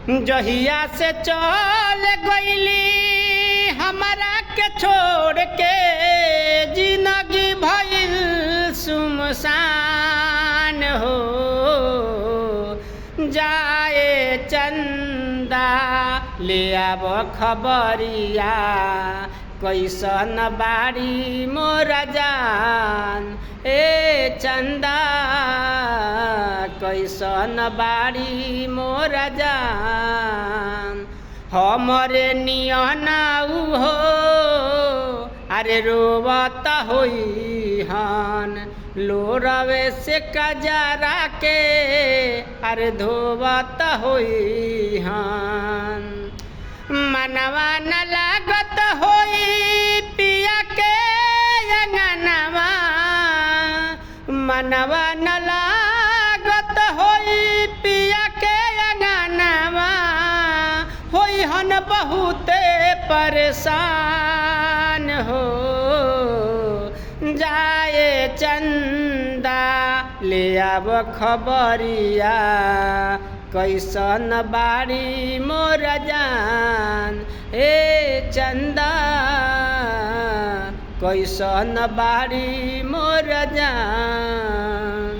जहिया से चल गईली हमरा के छोड़ के, जिंदगी भइल सुमसान हो। जाए चंदा ले आब खबरिया, कैसन बाड़ी मोरा जान। ए चंदा कैसन बाड़ी मोरा जान। हमरे नियना हो अरे रोवत होई हन, लोरवे से कजरा के अरे धोवत होई हन। मनवा न लागत होई पिया के अंगनवा, मनवा न लागत होई पिया के अंगनवा। होई हन बहुते परेशान हो। जाए चंदा ले आब खबरिया, कैसन बाड़ी मोर जान। ए चंदा कैसन बाड़ी मोर जान।